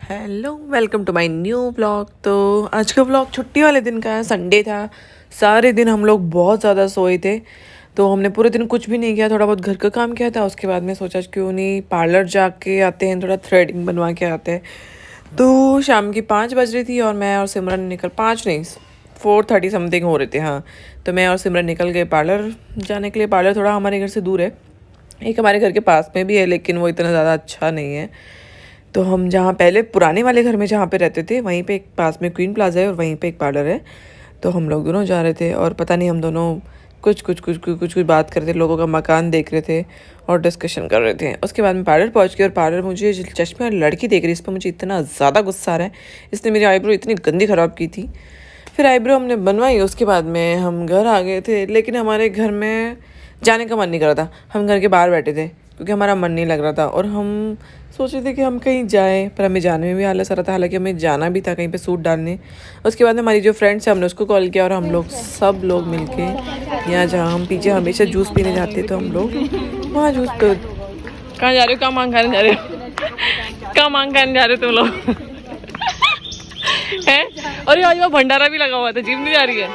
Hello, welcome to my new vlog. तो आज का व्लॉग छुट्टी वाले दिन का है, संडे था। सारे दिन हम लोग बहुत ज़्यादा सोए थे, तो हमने पूरे दिन कुछ भी नहीं किया, थोड़ा बहुत घर का काम किया था। उसके बाद में सोचा क्यों नहीं पार्लर जाके आते हैं, थोड़ा थ्रेडिंग बनवा के आते हैं। तो शाम की 5 बज रही थी और मैं और सिमरन निकल 5 नहीं 4:30 समथिंग हो रहे थे। हाँ, तो मैं और सिमरन निकल गए पार्लर जाने के लिए। पार्लर थोड़ा हमारे घर से दूर है, एक हमारे घर के पास में भी है, लेकिन वो इतना ज़्यादा अच्छा नहीं है। तो हम जहाँ पहले पुराने वाले घर में जहाँ पे रहते थे, वहीं पे एक पास में क्वीन प्लाजा है और वहीं पे एक पार्लर है। तो हम लोग दोनों जा रहे थे और पता नहीं हम दोनों कुछ बात कर रहे थे, लोगों का मकान देख रहे थे और डिस्कशन कर रहे थे। उसके बाद में पार्लर पहुँच गए और पार्लर मुझे चश्मे वाली लड़की देख रही, इस पर मुझे इतना ज़्यादा गुस्सा आ रहा है। इसने मेरी आईब्रो इतनी गंदी ख़राब की थी। फिर आईब्रो हमने बनवाई, उसके बाद में हम घर आ गए थे। लेकिन हमारे घर में जाने का मन नहीं कर रहा था, हम घर के बाहर बैठे थे क्योंकि हमारा मन नहीं लग रहा था। और हम सोच रहे थे कि हम कहीं जाएं, पर हमें जाने में भी आलस आ रहा था, हालांकि हमें जाना भी था कहीं पे सूट डालने। उसके बाद में हमारी जो फ्रेंड्स है, हमने उसको कॉल किया और हम लोग सब लोग मिलके यहाँ जहाँ हम पीछे हमेशा जूस पीने जाते, तो हम लोग वहाँ जूस पे। कहाँ जा रहे हो, कहाँ मांग खाने जा रहे हो, कहाँ मांग खाने जा रहे हो तुम लोग हैं? और ये आज वहाँ भंडारा भी लगा हुआ था, जिम नहीं जा रही है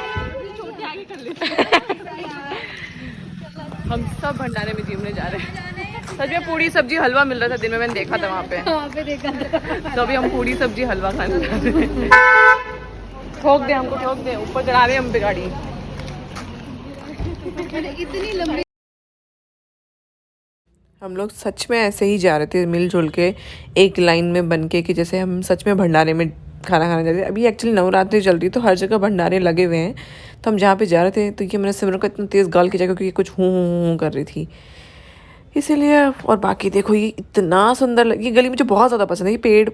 हम सब भंडारे में जिमने जा रहे हैं। सच में पूड़ी सब्जी हलवा मिल रहा था दिन में, मैंने देखा था वहाँ पे देखा था। तो अभी हम पूड़ी सब्जी हलवा खाने जा रहे हैं। ठोक दे हमको, ठोक दे, ऊपर चढ़ा रहे हम पे गाड़ी। इतनी लंबी हम लोग सच में ऐसे ही जा रहे थे, मिलजुल के एक लाइन में बन के, कि जैसे हम सच में भंडारे में खाना खाने जाते थे। अभी एक्चुअली नवरात्रि चल रही, तो हर जगह भंडारे लगे हुए हैं। तो हम जहाँ पे जा रहे थे, तो ये मैंने सिमरन को इतना तेज़ गाल खींचा क्योंकि ये कुछ हूँ कर रही थी, इसीलिए। और बाकी देखो, ये इतना सुंदर ये गली मुझे बहुत ज़्यादा पसंद है। ये पेड़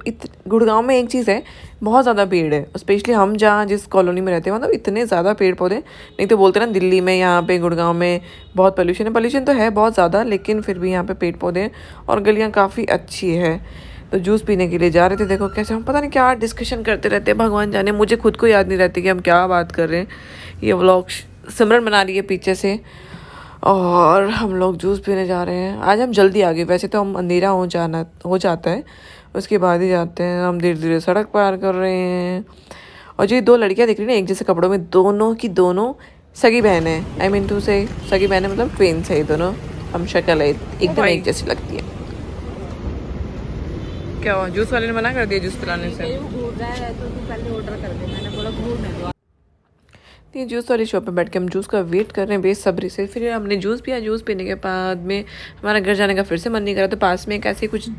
गुड़गांव में एक चीज़ है, बहुत ज़्यादा पेड़ है, स्पेशली हम जहाँ जिस कॉलोनी में रहते हैं, मतलब इतने ज़्यादा पेड़ पौधे। नहीं तो बोलते ना दिल्ली में, यहाँ पे गुड़गांव में बहुत पोल्यूशन है। पोल्यूशन तो है बहुत ज़्यादा, लेकिन फिर भी यहाँ पे पेड़ पौधे हैं और गलियाँ काफ़ी अच्छी है। तो जूस पीने के लिए जा रहे थे। देखो कैसे हम पता नहीं क्या डिस्कशन करते रहते हैं, भगवान जाने, मुझे खुद को याद नहीं रहती कि हम क्या बात कर रहे हैं। ये व्लॉग सिमरन बना रही है पीछे से, और हम लोग जूस पीने जा रहे हैं। आज हम जल्दी आ गए, वैसे तो हम अंधेरा हो जाता है उसके बाद ही जाते हैं। हम धीरे धीरे सड़क पार कर रहे हैं। और जो ये दो लड़कियां दिख रही हैं ना एक जैसे कपड़ों में, दोनों की दोनों सगी बहन है। आई मीन टू से सगी बहन है, मतलब ट्विन्स है ये दोनों। हम शक्ल है एकदम एक जैसी लगती है। क्या हुआ, जूस वाले ने मना कर दिया जूस पिलाने से? घूर रहा है तो तू पहले ऑर्डर कर दे, मैंने बोला घूरने दो। ये जूस वाली शॉप पे बैठ के हम जूस का वेट कर रहे हैं बेसब्री से। फिर हमने जूस पिया, जूस पीने के बाद में हमारा घर जाने का फिर से मन नहीं करा। तो पास में एक ऐसे कुछ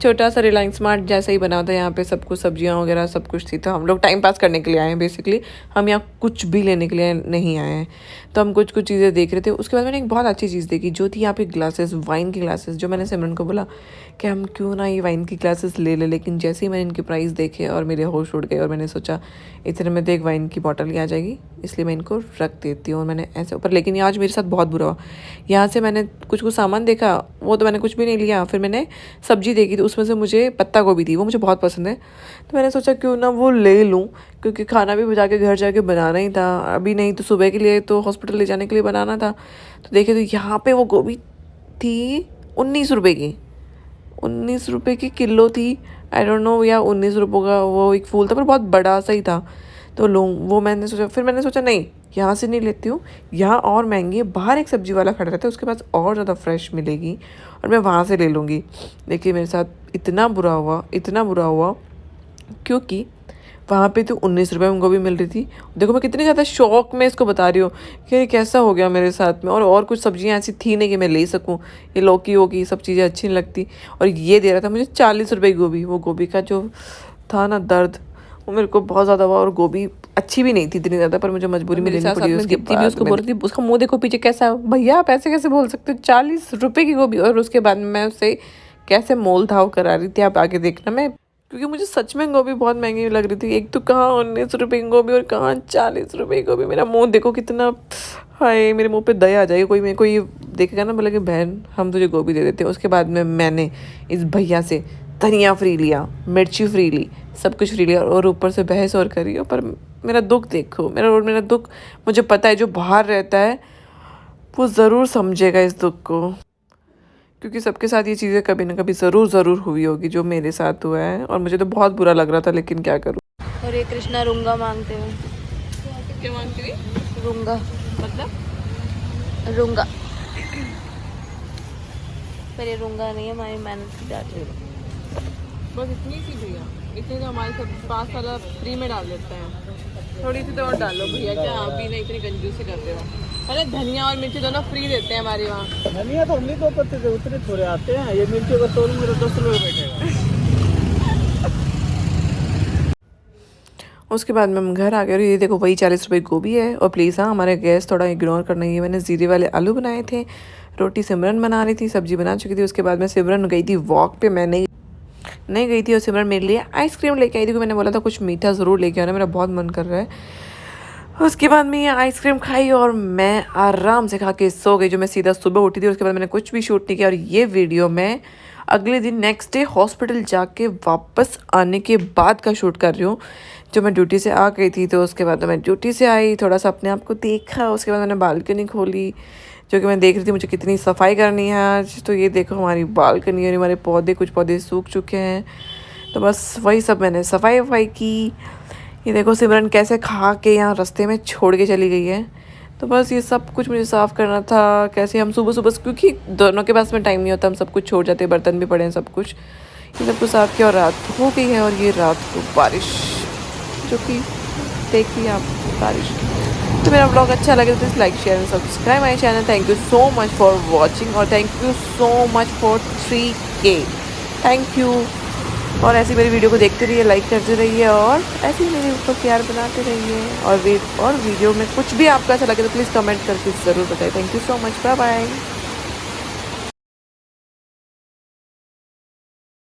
छोटा सा रिलायंस स्मार्ट जैसा ही बना था, यहाँ पे सब कुछ सब्जियाँ वगैरह सब कुछ थी। तो हम लोग टाइम पास करने के लिए आए हैं बेसिकली, हम यहाँ कुछ भी लेने के लिए नहीं आए हैं। तो हम कुछ चीज़ें देख रहे थे। उसके बाद मैंने एक बहुत अच्छी चीज़ देखी, जो थी यहाँ पे ग्लासेस, वाइन की ग्लासेस। जो मैंने सिमरन को बोला कि हम क्यों ना ये वाइन की ग्लासेस ले ले, लेकिन जैसे ही मैंने इनके प्राइस देखे और मेरे होश उड़ गए, और मैंने सोचा इतने में तो एक वाइन की बॉटल ही आ जाएगी, इसलिए मैं इनको रख देती हूँ। और मैंने ऐसे ऊपर, लेकिन आज मेरे साथ बहुत बुरा हुआ। यहाँ से मैंने कुछ सामान देखा, वो तो मैंने कुछ भी नहीं लिया। फिर मैंने सब्जी देखी, तो उसमें से मुझे पत्ता गोभी थी, वो मुझे बहुत पसंद है। तो मैंने सोचा क्यों ना वो ले लूँ, क्योंकि खाना भी जाके घर जाके बनाना ही था, अभी नहीं तो सुबह के लिए, तो हॉस्पिटल ले जाने के लिए बनाना था। तो देखे तो यहाँ पे वो गोभी थी 19 रुपये की, 19 रुपये की किलो थी। आई डोंट नो, या 19 रुपये का वो एक फूल था, पर बहुत बड़ा सा ही था। तो लूँ वो, मैंने सोचा, फिर मैंने सोचा नहीं यहाँ से नहीं लेती हूँ, यहाँ और महंगी है। बाहर एक सब्जी वाला खड़ा रहता है, उसके पास और ज़्यादा फ्रेश मिलेगी, और मैं वहाँ से ले लूँगी। देखिए मेरे साथ इतना बुरा हुआ क्योंकि वहाँ पे तो 19 रुपये में गोभी मिल रही थी। देखो मैं कितनी ज़्यादा शौक में इसको बता रही हूँ कि ये कैसा हो गया मेरे साथ में। और कुछ सब्जियाँ ऐसी थी नहीं कि मैं ले सकूँ, ये लौकी होगी, सब चीज़ें अच्छी नहीं लगती। और ये दे रहा था मुझे 40 रुपये की गोभी। वो गोभी का जो था ना दर्द, वो मेरे को बहुत ज़्यादा हुआ। और गोभी अच्छी भी नहीं थी इतनी ज़्यादा, पर मुझे मजबूरी में लेनी पड़ी। उसके बाद उसको बोल रही थी, उसका मुँह देखो पीछे कैसा है, भैया आप ऐसे कैसे बोल सकते हो, 40 रुपये की गोभी। और उसके बाद में मैं उससे कैसे मोल भाव करा रही थी, आप आगे देखना। मैं, क्योंकि मुझे सच में गोभी बहुत महंगी लग रही थी। एक तो कहाँ 19 रुपये की गोभी और कहाँ 40 रुपये की गोभी। मेरा मुंह देखो कितना, हाय मेरे मुंह पे दया आ जाएगी। कोई मेरे को ये देखेगा ना, बोला कि बहन हम तुझे गोभी दे देते हैं। उसके बाद में मैंने इस भैया से धनिया फ्री लिया, मिर्ची फ्री ली, सब कुछ फ्री लिया, और ऊपर से बहस और करी। पर मेरा दुख देखो, मेरा दुख, मुझे पता है जो बाहर रहता है वो ज़रूर समझेगा इस दुख को, क्योंकि सबके साथ ये चीज़ें कभी ना कभी ज़रूर हुई होगी जो मेरे साथ हुआ है, और मुझे तो बहुत बुरा लग रहा था, लेकिन क्या करूँ। और ये कृष्णा रूंगा मांगते हैं। क्या मांगती हुई? रूंगा मतलब रूंगा, पर ये रूंगा नहीं है, हमारी मेहनत की जाती है। बस इतनी सी भैया, इतनी तो हमारे सब 5 साल फ्री में डाल देते हैं। थोड़ी सी तो और डालो भैया, क्या आप भी नहीं इतनी कंजूसी करते हो। अरे धनिया और मिर्ची दोनों फ्री देते हैं हमारे वहाँ। धनिया तो हमने 2 पत्ते से उतने थोड़े आते हैं, ये मिर्ची का तोल मेरा 10 रुपये बैठेगा। उसके बाद में हम घर आ गए और ये देखो वही 40 रुपये गोभी है। और प्लीज़ हाँ, हमारे गैस थोड़ा इग्नोर करना है। मैंने ज़ीरे वाले आलू बनाए थे, रोटी सिमरन बना रही थी, सब्जी बना चुकी थी। उसके बाद में सिमरन गई थी वॉक पे, मैं नहीं गई थी। और सिमरन मेरे लिए आइसक्रीम लेके आई थी, मैंने बोला था कुछ मीठा ज़रूर लेके आना, मेरा बहुत मन कर रहा है। उसके बाद में ये आइसक्रीम खाई और मैं आराम से खा के सो गई। जो मैं सीधा सुबह उठी थी, उसके बाद मैंने कुछ भी शूट नहीं किया। और ये वीडियो मैं अगले दिन नेक्स्ट डे हॉस्पिटल जाके वापस आने के बाद का शूट कर रही हूँ। जो मैं ड्यूटी से आ गई थी, तो उसके बाद मैं ड्यूटी से आई, थोड़ा सा अपने आप को देखा। उसके बाद मैंने बालकनी खोली, जो कि मैं देख रही थी मुझे कितनी सफाई करनी है आज। तो ये देखो हमारी बालकनी और हमारे पौधे, कुछ पौधे सूख चुके हैं, तो बस वही सब मैंने सफाई की। ये देखो सिमरन कैसे खा के यहाँ रास्ते में छोड़ के चली गई है। तो बस ये सब कुछ मुझे साफ़ करना था। कैसे हम सुबह क्योंकि दोनों के पास में टाइम नहीं होता, हम सब कुछ छोड़ जाते, बर्तन भी पड़े हैं, सब कुछ ये सब कुछ साफ़ किया। और रात हो गई है, और ये रात को बारिश, जो कि देखिए आप बारिश। तो मेरा ब्लॉग अच्छा लगे तो please like share and subscribe my channel. Thank you so much for watching, और thank you so much for 3K। Thank you. और ऐसी मेरी वीडियो को देखते रहिए, लाइक करते रहिए, और ऐसे ही मेरे ऊपर प्यार बनाते रहिए। और वीडियो में कुछ भी आपको ऐसा लगे तो प्लीज़ कमेंट करके ज़रूर बताइए। Thank you so much, bye bye.